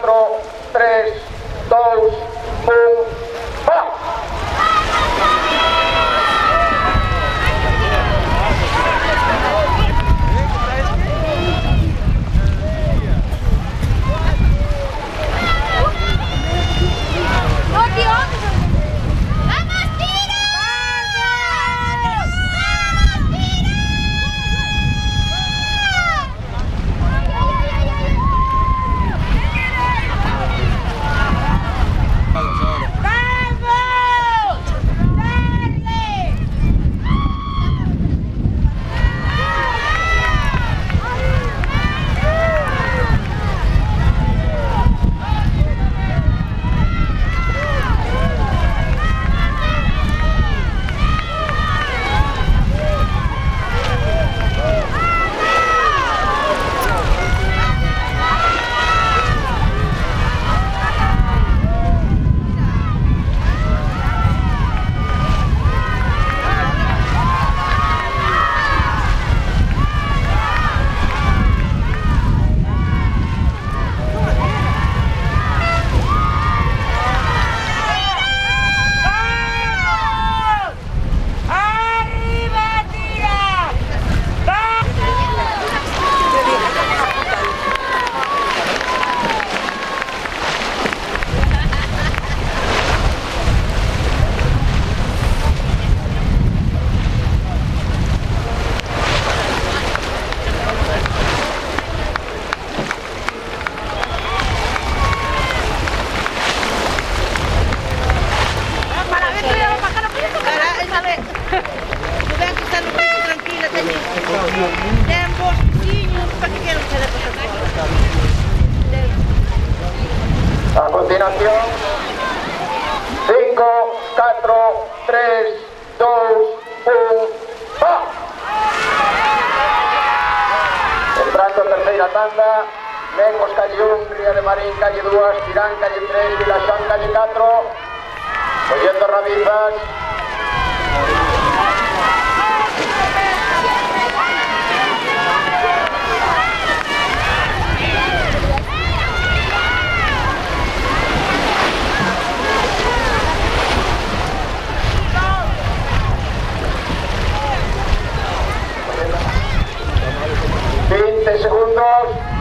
4, 3, 2, 1, ¡va! A continuación, 5, 4, 3, 2, 1, ¡va! Entrando terceira tanda, Lemos calle 1, Ría de Marín calle 2, Tirán calle 3, Vilaxán calle 4, Collendo Rabizas. Segundos.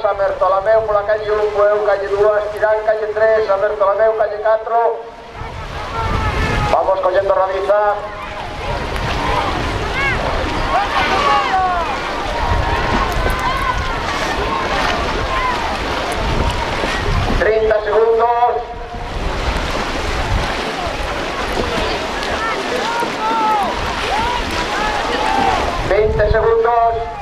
San Bertolomeu pola calle 1, Bueu calle 2, Tirán calle 3, San Bertolomeu calle 4. Vamos collendo Rabiza. ...30 segundos... ...20 segundos...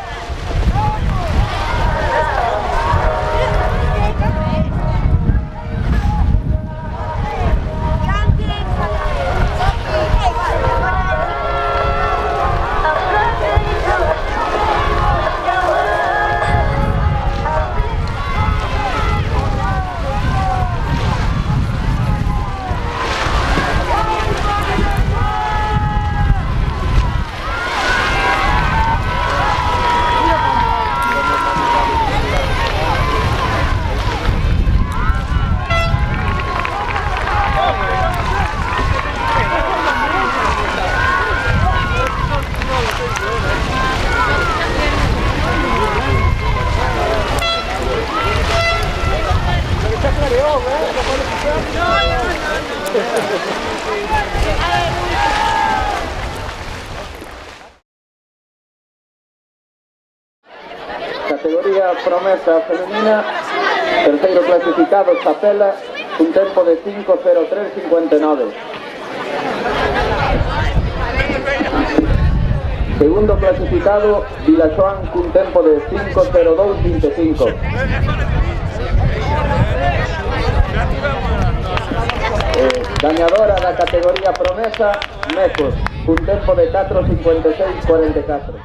categoría promesa femenina, terceiro clasificado Chapela, un tempo de 5:03:59. Segundo clasificado Vilaxoán, cun tempo de 5:02:25. Gañadora da categoría promesa, Mecos, cun tempo de 4:56:44.